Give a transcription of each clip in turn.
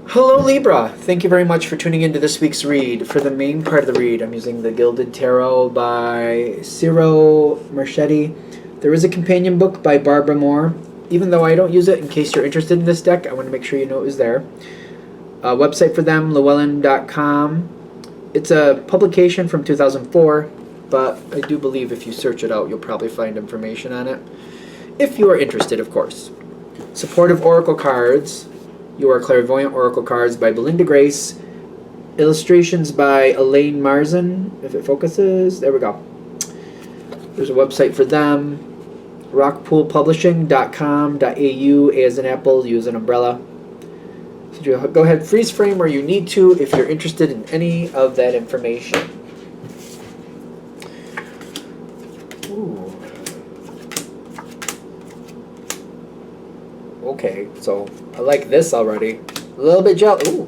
Hello Libra! Thank you very much for tuning into this week's read. For the main part of the read, I'm using the Gilded Tarot by Ciro Marchetti. There is a companion book by Barbara Moore. Even though I don't use it, in case you're interested in this deck, I want to make sure you know it was there. Website for them, llewellyn.com. It's a publication from 2004, but I do believe if you search it out, you'll probably find information on it. If you are interested, of course. Supportive Oracle Cards. Your Clairvoyant Oracle Cards by Belinda Grace. Illustrations by Elaine Marzin. If it focuses, there we go. There's a website for them. rockpoolpublishing.com.au. A as an apple, U as an umbrella. So go ahead, freeze frame where you need to if you're interested in any of that information. Ooh. Okay, so I like this already. A little bit jealous. Ooh.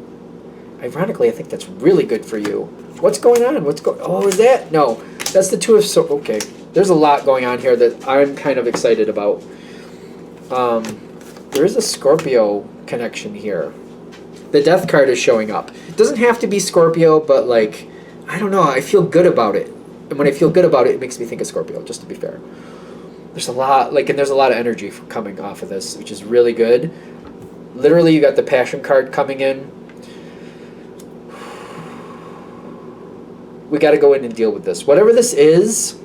Ironically, I think that's really good for you. What's going on? Oh, is that? No, that's the Two of Swords. Okay, there's a lot going on here that I'm kind of excited about. There is a Scorpio connection here. The Death card is showing up. It doesn't have to be Scorpio, but like, I don't know. I feel good about it, and when I feel good about it, it makes me think of Scorpio. Just to be fair. There's a lot, and there's a lot of energy coming off of this, which is really good. Literally, you got the Passion card coming in. We got to go in and deal with this. Whatever this is,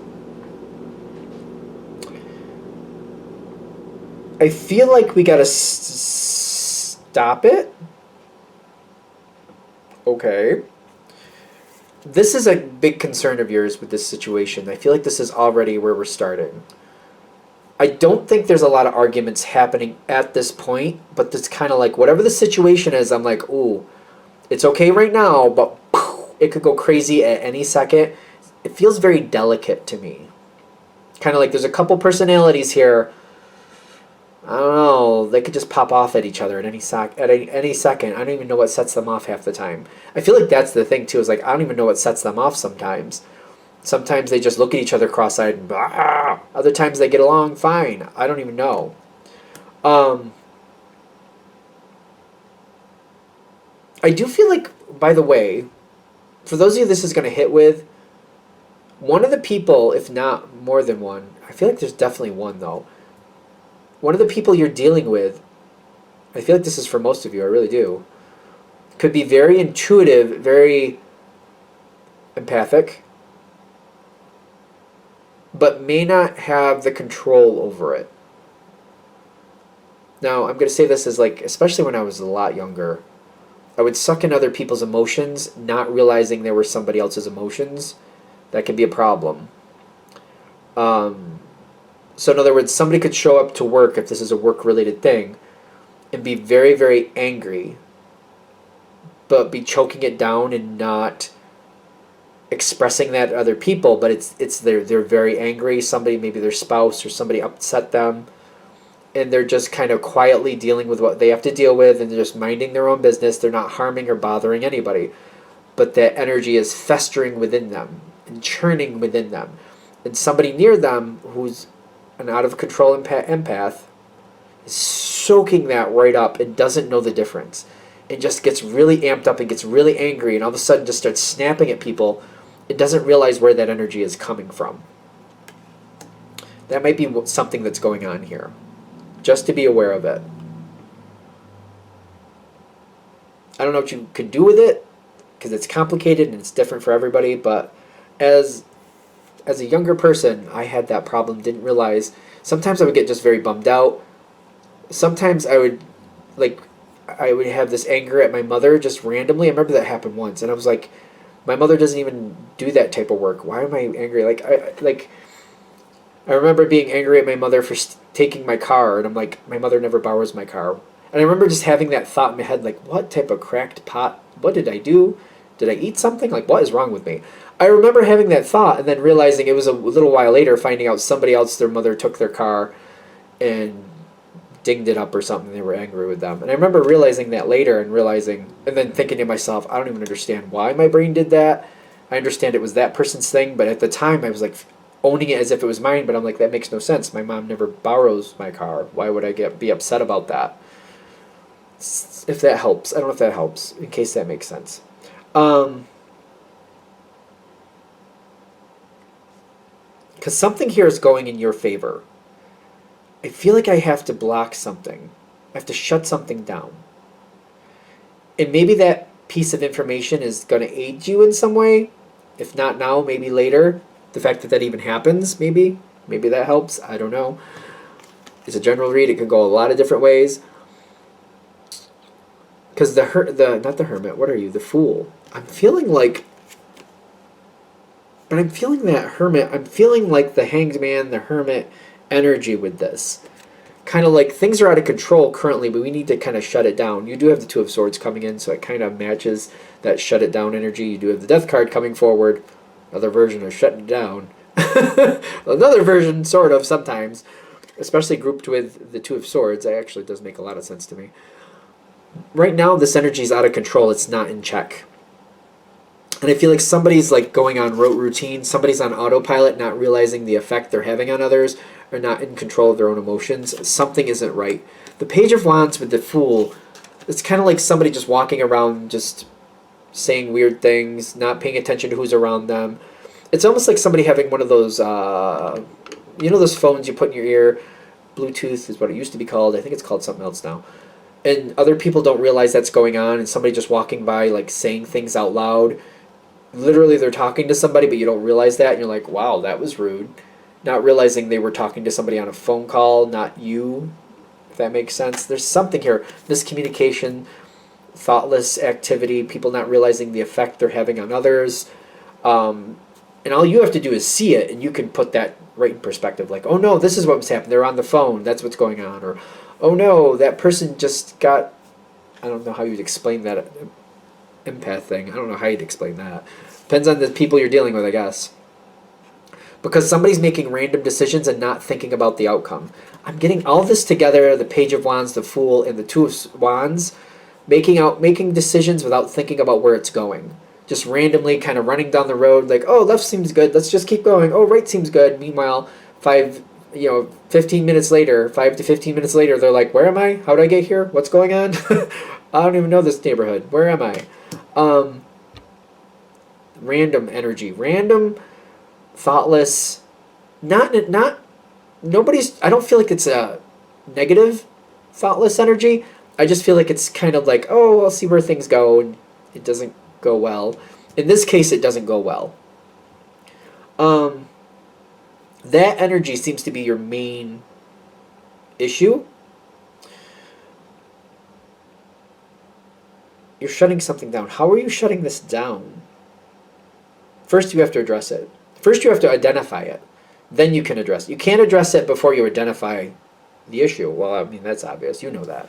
I feel like we got to stop it. Okay. This is a big concern of yours with this situation. I feel like this is already where we're starting. I don't think there's a lot of arguments happening at this point, but it's kind of like whatever the situation is, I'm like, ooh, it's okay right now, but it could go crazy at any second. It feels very delicate to me. Kind of like there's a couple personalities here. I don't know. They could just pop off at each other at any second. I don't even know what sets them off half the time. I feel like that's the thing too. Is like I don't even know what sets them off sometimes. Sometimes they just look at each other cross-eyed. And, bah! Other times they get along fine. I don't even know. I do feel like, by the way, for those of you this is going to hit with, one of the people, if not more than one, I feel like there's definitely one though. One of the people you're dealing with, I feel like this is for most of you, I really do, could be very intuitive, very empathic, but may not have the control over it. Now, I'm going to say this as like, especially when I was a lot younger, I would suck in other people's emotions, not realizing they were somebody else's emotions. That can be a problem. So in other words, somebody could show up to work, if this is a work-related thing, and be very, very angry, but be choking it down and not expressing that to other people, but they're very angry. Somebody, maybe their spouse or somebody upset them, and they're just kind of quietly dealing with what they have to deal with, and they're just minding their own business. They're not harming or bothering anybody, but that energy is festering within them and churning within them. And somebody near them who's an out-of-control empath is soaking that right up and doesn't know the difference. It just gets really amped up and gets really angry and all of a sudden just starts snapping at people. It doesn't realize where that energy is coming from. That might be something that's going on here. Just to be aware of it. I don't know what you could do with it, because it's complicated and it's different for everybody, but as a younger person, I had that problem, didn't realize. Sometimes I would get just very bummed out. Sometimes I would have this anger at my mother just randomly. I remember that happened once, and I was like, my mother doesn't even do that type of work. Why am I angry? I remember being angry at my mother for taking my car, and I'm like, my mother never borrows my car. And I remember just having that thought in my head, like, what type of cracked pot? What did I do? Did I eat something? Like, what is wrong with me? I remember having that thought and then realizing it was a little while later, finding out somebody else, their mother took their car and dinged it up or something. They were angry with them. And I remember realizing that later and then thinking to myself, I don't even understand why my brain did that. I understand it was that person's thing, but at the time I was like owning it as if it was mine, but I'm like, that makes no sense. My mom never borrows my car. Why would I be upset about that? If that helps. I don't know if that helps, in case that makes sense. Because something here is going in your favor. I feel like I have to block something. I have to shut something down. And maybe that piece of information is going to aid you in some way. If not now, maybe later. The fact that that even happens, maybe. Maybe that helps. I don't know. It's a general read. It could go a lot of different ways. Because not the hermit. What are you? The fool. I'm feeling like... But I'm feeling that hermit. I'm feeling like the hanged man, the hermit energy with this. Kind of like things are out of control currently, but we need to kind of shut it down. You do have the Two of Swords coming in, so it kind of matches that shut it down energy. You do have the Death card coming forward. Another version of shutting it down. Another version, sort of, sometimes. Especially grouped with the Two of Swords. That actually does make a lot of sense to me. Right now, this energy is out of control. It's not in check. And I feel like somebody's like going on rote routine. Somebody's on autopilot, not realizing the effect they're having on others, or not in control of their own emotions. Something isn't right. The Page of Wands with the Fool, it's kind of like somebody just walking around, just saying weird things, not paying attention to who's around them. It's almost like somebody having one of those, you know those phones you put in your ear? Bluetooth is what it used to be called. I think it's called something else now. And other people don't realize that's going on, and somebody just walking by, like, saying things out loud. Literally, they're talking to somebody, but you don't realize that, and you're like, wow, that was rude. Not realizing they were talking to somebody on a phone call, not you, if that makes sense. There's something here. Miscommunication, thoughtless activity, people not realizing the effect they're having on others. And all you have to do is see it, and you can put that right in perspective. Like, oh no, this is what was happening. They're on the phone. That's what's going on. Or, oh no, that person just got... I don't know how you'd explain that empath thing. I don't know how you'd explain that. Depends on the people you're dealing with, I guess. Because somebody's making random decisions and not thinking about the outcome. I'm getting all this together, the Page of Wands, the Fool, and the Two of Wands, making decisions without thinking about where it's going. Just randomly kind of running down the road, like, oh, left seems good, let's just keep going. Oh, right seems good. Meanwhile, 5 to 15 minutes later, they're like, where am I? How did I get here? What's going on? I don't even know this neighborhood. Where am I? Random energy. Random, thoughtless, nobody's, I don't feel like it's a negative, thoughtless energy. I just feel like it's kind of like, oh, I'll see where things go, and it doesn't go well. In this case, it doesn't go well. That energy seems to be your main issue. You're shutting something down. How are you shutting this down? First, you have to address it. First, you have to identify it. Then you can address it. You can't address it before you identify the issue. Well, I mean, that's obvious. You know that.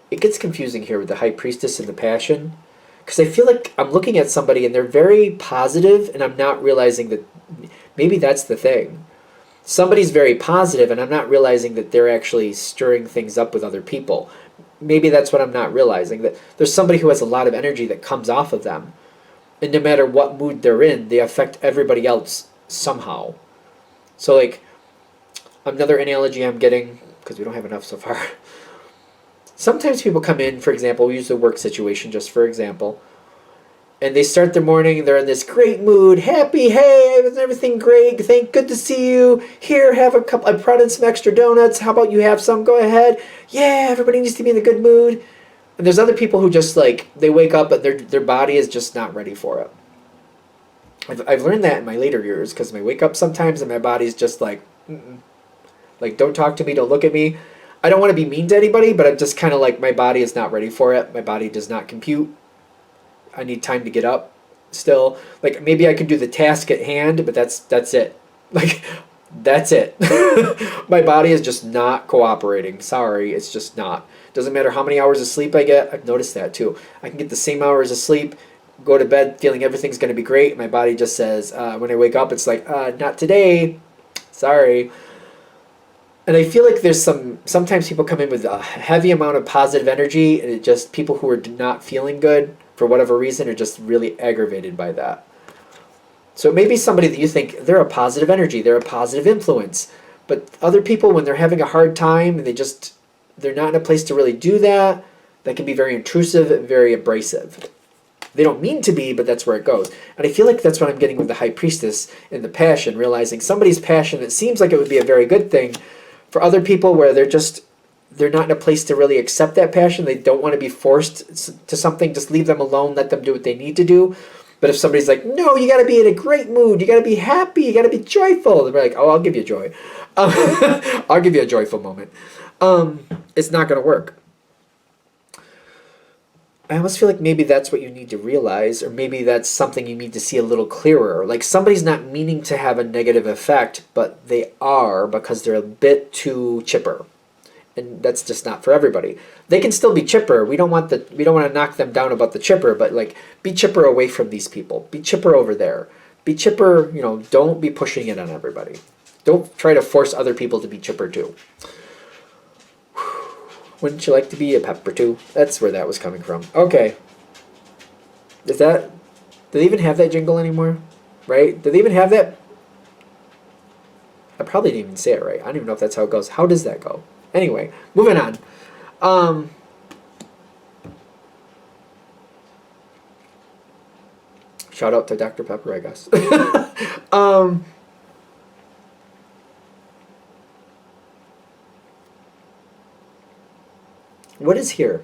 It gets confusing here with the High Priestess and the Passion. Because I feel like I'm looking at somebody and they're very positive, and I'm not realizing that maybe that's the thing. Somebody's very positive, and I'm not realizing that they're actually stirring things up with other people. Maybe that's what I'm not realizing, that there's somebody who has a lot of energy that comes off of them. And no matter what mood they're in, they affect everybody else somehow. So, like, another analogy I'm getting, because we don't have enough so far. Sometimes people come in, for example, we use the work situation just for example, and they start their morning, they're in this great mood, happy, hey, is everything great, good to see you, here, have a couple, I brought in some extra donuts, how about you have some, go ahead, yeah, everybody needs to be in a good mood. And there's other people who just, like, they wake up and their body is just not ready for it. I've learned that in my later years, because I wake up sometimes and my body's just like, like, don't talk to me, don't look at me. I don't want to be mean to anybody, but I'm just kind of like, my body is not ready for it. My body does not compute. I need time to get up still. Like, maybe I can do the task at hand, but that's it. Like, that's it. My body is just not cooperating. Sorry, it's just not. Doesn't matter how many hours of sleep I get. I've noticed that too. I can get the same hours of sleep, go to bed feeling everything's going to be great. My body just says, when I wake up, it's like, not today. Sorry. And I feel like there's sometimes people come in with a heavy amount of positive energy, and it just, people who are not feeling good for whatever reason are just really aggravated by that. So it may be somebody that you think they're a positive energy, they're a positive influence, But other people, when they're having a hard time and they're not in a place to really do that, that can be very intrusive and very abrasive. They don't mean to be, but that's where it goes. And I feel like that's what I'm getting with the High Priestess in the passion, realizing somebody's passion that seems like it would be a very good thing for other people where they're not in a place to really accept that passion. They don't want to be forced to something. Just leave them alone. Let them do what they need to do. But if somebody's like, no, you got to be in a great mood. You got to be happy. You got to be joyful. They're like, oh, I'll give you joy. I'll give you a joyful moment. It's not going to work. I almost feel like maybe that's what you need to realize, or maybe that's something you need to see a little clearer. Like somebody's not meaning to have a negative effect, but they are because they're a bit too chipper. And that's just not for everybody. They can still be chipper. We don't want to knock them down about the chipper, but like be chipper away from these people. Be chipper over there. Be chipper, don't be pushing it on everybody. Don't try to force other people to be chipper too. Wouldn't you like to be a pepper too? That's where that was coming from. Okay. Do they even have that jingle anymore? Right? Do they even have that? I probably didn't even say it right. I don't even know if that's how it goes. How does that go? Anyway, moving on. Shout out to Dr. Pepper, I guess. What is here?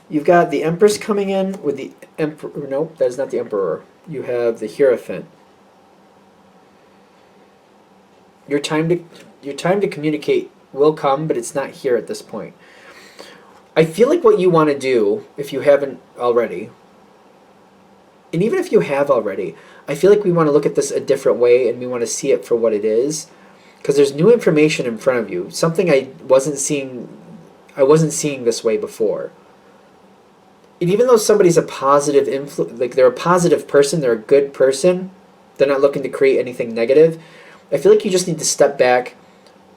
You've got the Empress coming in with the Emperor. Nope, that is not the Emperor. You have the Hierophant. Your time to communicate will come, but it's not here at this point. I feel like what you want to do, if you haven't already, and even if you have already, I feel like we want to look at this a different way and we want to see it for what it is, because there's new information in front of you, something I wasn't seeing this way before. And even though somebody's a positive influence, like they're a positive person, they're a good person, they're not looking to create anything negative, I feel like you just need to step back,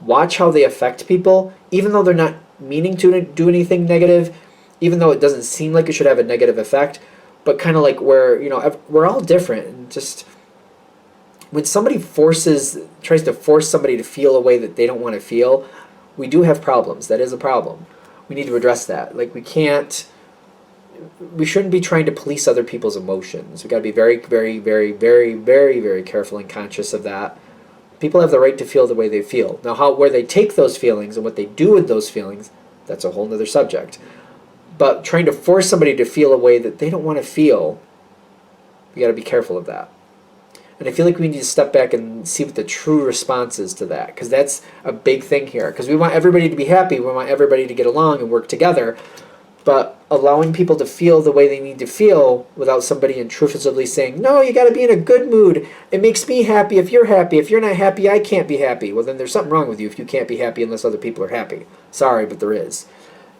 watch how they affect people, even though they're not meaning to do anything negative, even though it doesn't seem like it should have a negative effect, but kind of like where, we're all different. And just when somebody tries to force somebody to feel a way that they don't want to feel, we do have problems. That is a problem. We need to address that. Like we shouldn't be trying to police other people's emotions. We got to be very, very, very, very, very, very careful and conscious of that. People have the right to feel the way they feel. Now, where they take those feelings and what they do with those feelings, that's a whole nother subject. But trying to force somebody to feel a way that they don't want to feel, we got to be careful of that. And I feel like we need to step back and see what the true response is to that, because that's a big thing here. Because we want everybody to be happy, we want everybody to get along and work together, but allowing people to feel the way they need to feel without somebody intrusively saying, no, you got to be in a good mood. It makes me happy if you're happy. If you're not happy, I can't be happy. Well, then there's something wrong with you if you can't be happy unless other people are happy. Sorry, but there is.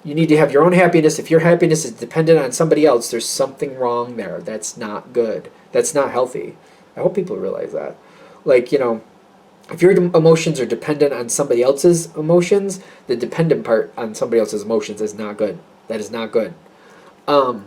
You need to have your own happiness. If your happiness is dependent on somebody else, there's something wrong there. That's not good. That's not healthy. I hope people realize that. Like, if your emotions are dependent on somebody else's emotions, the dependent part on somebody else's emotions is not good. That is not good. Because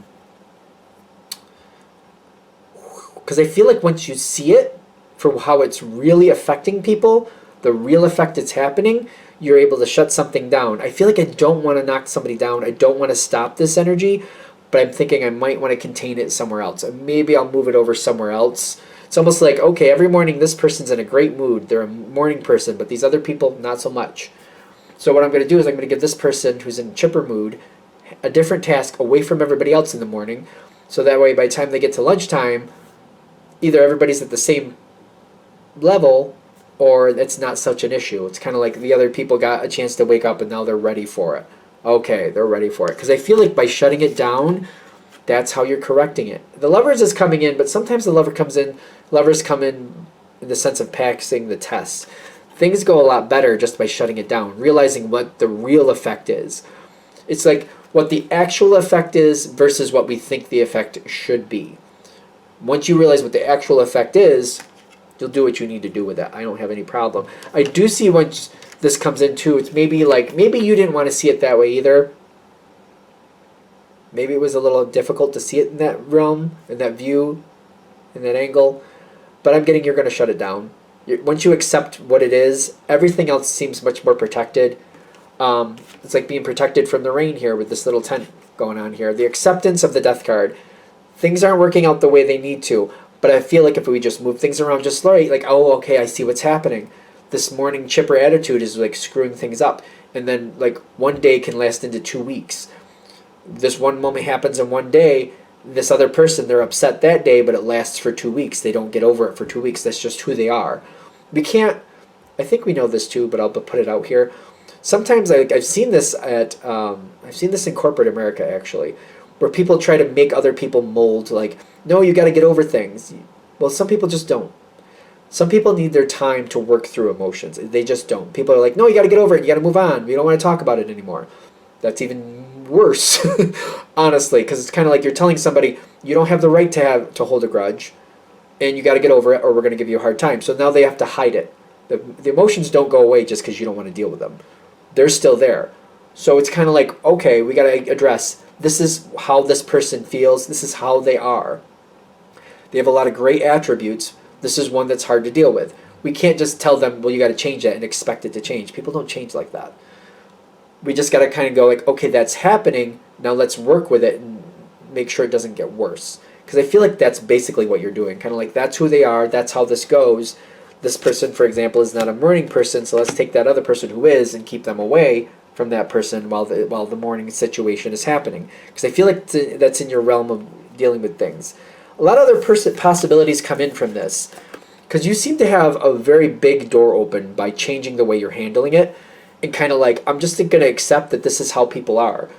I feel like once you see it for how it's really affecting people, the real effect it's happening, you're able to shut something down. I feel like I don't want to knock somebody down. I don't want to stop this energy, but I'm thinking I might want to contain it somewhere else. And maybe I'll move it over somewhere else. It's almost like, okay, every morning this person's in a great mood. They're a morning person, but these other people, not so much. So what I'm going to do is I'm going to give this person who's in a chipper mood a different task away from everybody else in the morning. So that way by the time they get to lunchtime, either everybody's at the same level or it's not such an issue. It's kind of like the other people got a chance to wake up and now they're ready for it. Okay, they're ready for it. Because I feel like by shutting it down, that's how you're correcting it. The lovers is coming in, but sometimes the lovers come in the sense of passing the test. Things go a lot better just by shutting it down, realizing what the real effect is. It's like what the actual effect is versus what we think the effect should be. Once you realize what the actual effect is, you'll do what you need to do with that. I don't have any problem. I do see once this comes in too, it's maybe you didn't want to see it that way either. Maybe it was a little difficult to see it in that realm, in that view, in that angle. But I'm getting you're going to shut it down. Once you accept what it is, everything else seems much more protected. It's like being protected from the rain here with this little tent going on here. The acceptance of the death card. Things aren't working out the way they need to, but I feel like if we just move things around just right, like, oh, okay, I see what's happening. This morning chipper attitude is like screwing things up. And then like one day can last into 2 weeks. This one moment happens in one day. This other person, they're upset that day, but it lasts for 2 weeks. They don't get over it for 2 weeks. That's just who they are. We can't, I think we know this too, but I'll put it out here. Sometimes I've seen this I've seen this in corporate America actually, where people try to make other people mold, like, no, you got to get over things. Well, some people just don't. Some people need their time to work through emotions. They just don't. People are like, no, you got to get over it. You got to move on. We don't want to talk about it anymore. That's even worse, honestly, because it's kind of like you're telling somebody you don't have the right to hold a grudge, and you got to get over it, or we're going to give you a hard time. So now they have to hide it. The emotions don't go away just because you don't want to deal with them. They're still there. So it's kind of like, okay, we got to address, this is how this person feels. This is how they are. They have a lot of great attributes. This is one that's hard to deal with. We can't just tell them, well, you got to change that and expect it to change. People don't change like that. We just got to kind of go like, okay, that's happening. Now let's work with it and make sure it doesn't get worse. Because I feel like that's basically what you're doing. Kind of like, that's who they are. That's how this goes. This person, for example, is not a mourning person, so let's take that other person who is and keep them away from that person while the mourning situation is happening. Because I feel like that's in your realm of dealing with things. A lot of other possibilities come in from this. Because you seem to have a very big door open by changing the way you're handling it. And kind of like, I'm just going to accept that this is how people are.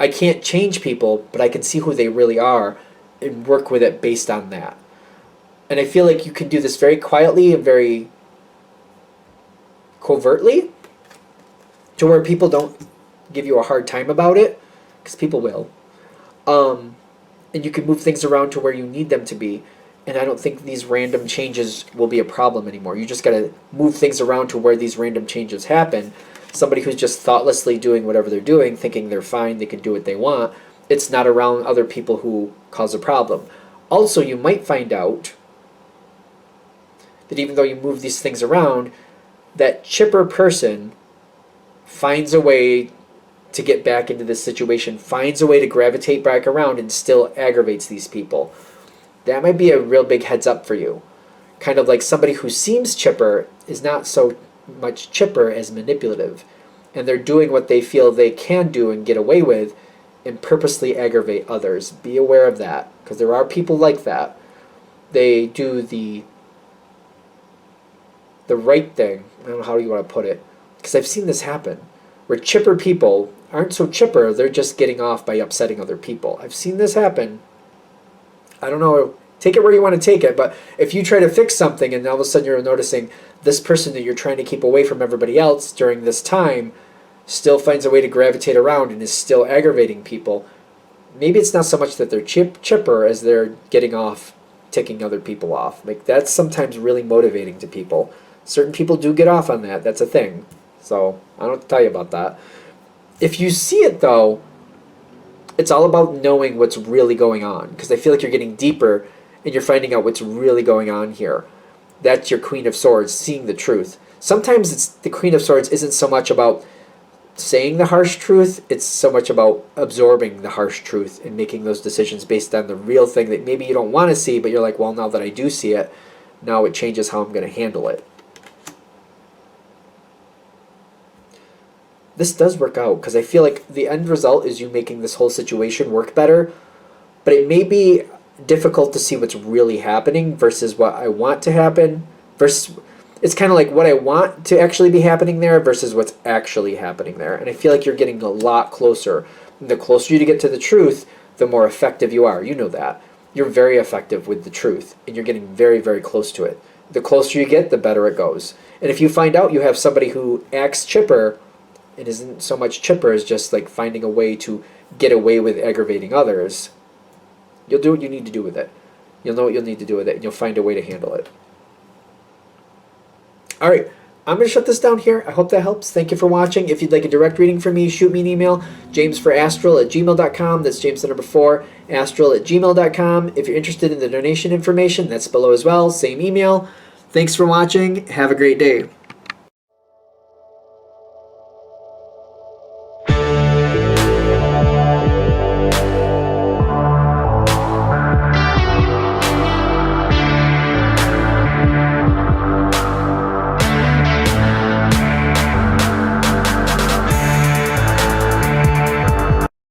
I can't change people, but I can see who they really are and work with it based on that. And I feel like you can do this very quietly and very covertly, to where people don't give you a hard time about it, because people will. And you can move things around to where you need them to be. And I don't think these random changes will be a problem anymore. You just got to move things around to where these random changes happen. Somebody who's just thoughtlessly doing whatever they're doing, thinking they're fine, they can do what they want, it's not around other people who cause a problem. Also, you might find out that even though you move these things around, that chipper person finds a way to get back into this situation, finds a way to gravitate back around, and still aggravates these people. That might be a real big heads up for you. Kind of like somebody who seems chipper is not so much chipper as manipulative. And they're doing what they feel they can do and get away with and purposely aggravate others. Be aware of that, because there are people like that. They do the right thing. I don't know how you want to put it, because I've seen this happen, where chipper people aren't so chipper, they're just getting off by upsetting other people. I've seen this happen. I don't know, take it where you want to take it, but if you try to fix something and all of a sudden you're noticing this person that you're trying to keep away from everybody else during this time still finds a way to gravitate around and is still aggravating people, maybe it's not so much that they're chipper as they're getting off, ticking other people off. Like, that's sometimes really motivating to people. Certain people do get off on that. That's a thing. So I don't have to tell you about that. If you see it, though, it's all about knowing what's really going on, because I feel like you're getting deeper and you're finding out what's really going on here. That's your Queen of Swords, seeing the truth. Sometimes it's the Queen of Swords isn't so much about saying the harsh truth, it's so much about absorbing the harsh truth and making those decisions based on the real thing that maybe you don't want to see, but you're like, well, now that I do see it, now it changes how I'm going to handle it. This does work out, because I feel like the end result is you making this whole situation work better, but it may be difficult to see what's really happening versus what I want to happen. Versus, it's kind of like what I want to actually be happening there versus what's actually happening there. And I feel like you're getting a lot closer. And the closer you get to the truth, the more effective you are. You know that. You're very effective with the truth, and you're getting very, very close to it. The closer you get, the better it goes. And if you find out you have somebody who acts chipper, it isn't so much chipper as just like finding a way to get away with aggravating others, you'll do what you need to do with it. You'll know what you'll need to do with it, and you'll find a way to handle it. All right, I'm going to shut this down here. I hope that helps. Thank you for watching. If you'd like a direct reading from me, shoot me an email, jamesforastral@gmail.com. That's James the number 4, astral@gmail.com. If you're interested in the donation information, that's below as well. Same email. Thanks for watching. Have a great day.